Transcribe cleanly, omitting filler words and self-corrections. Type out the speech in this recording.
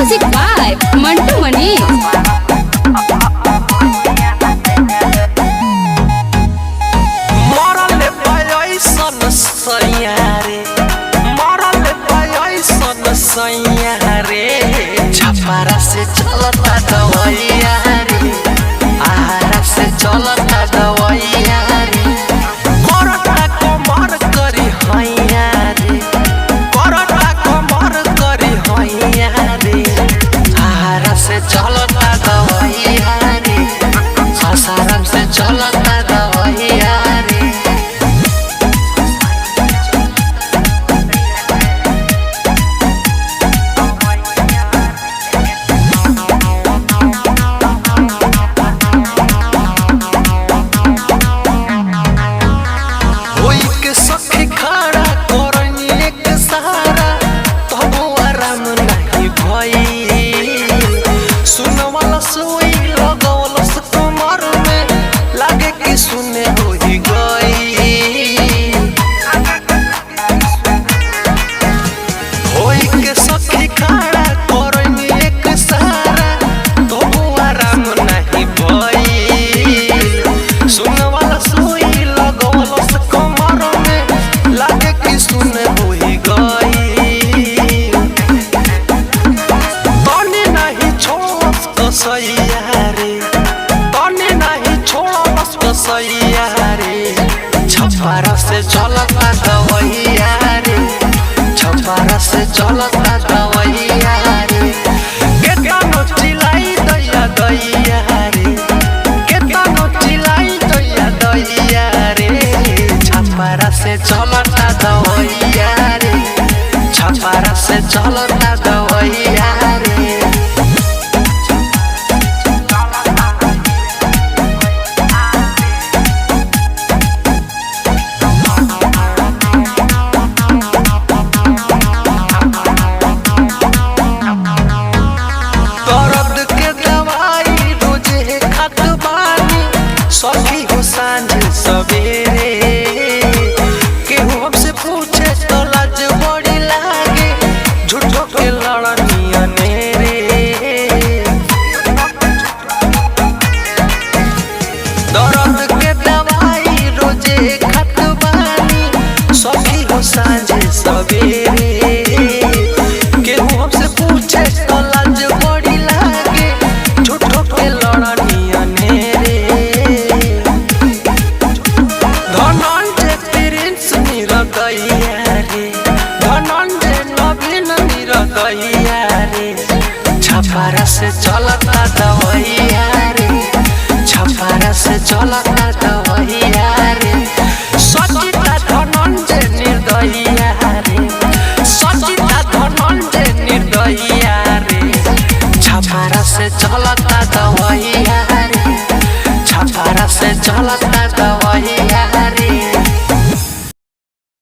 Music by Mantu मनी। छपारा से चलता दवैया रे, आहारा से चलता दवैया रे, करता कमर करी हैया रे, करता कमर करी हैया रे, आहारा से चलता दवैया रे, सासाराम से चलता दवैया रे। छपारा से चलता दवैया रे, छपारा से चलता दवैया रे, केतनो चिल्लाई दैया दैया रे, केतनो चिल्लाई दैया दैया रे, छपारा से चलता दवैया रे, छपारा से चलता दवैया रे। सखी हो सांझ सवेरे केहू हमसे पूछे तो लाज बड़ी लागे, झूठो के लड़निया नेरे, दर्द के दवाई रोजे खत बानी। सखी हो सांझ सवेरे केहू हमसे पूछे तो लाज बड़ी लागे, झूठो के लड़निया नेरे, छपारा से चलता दवैया रे, छपारा से चलता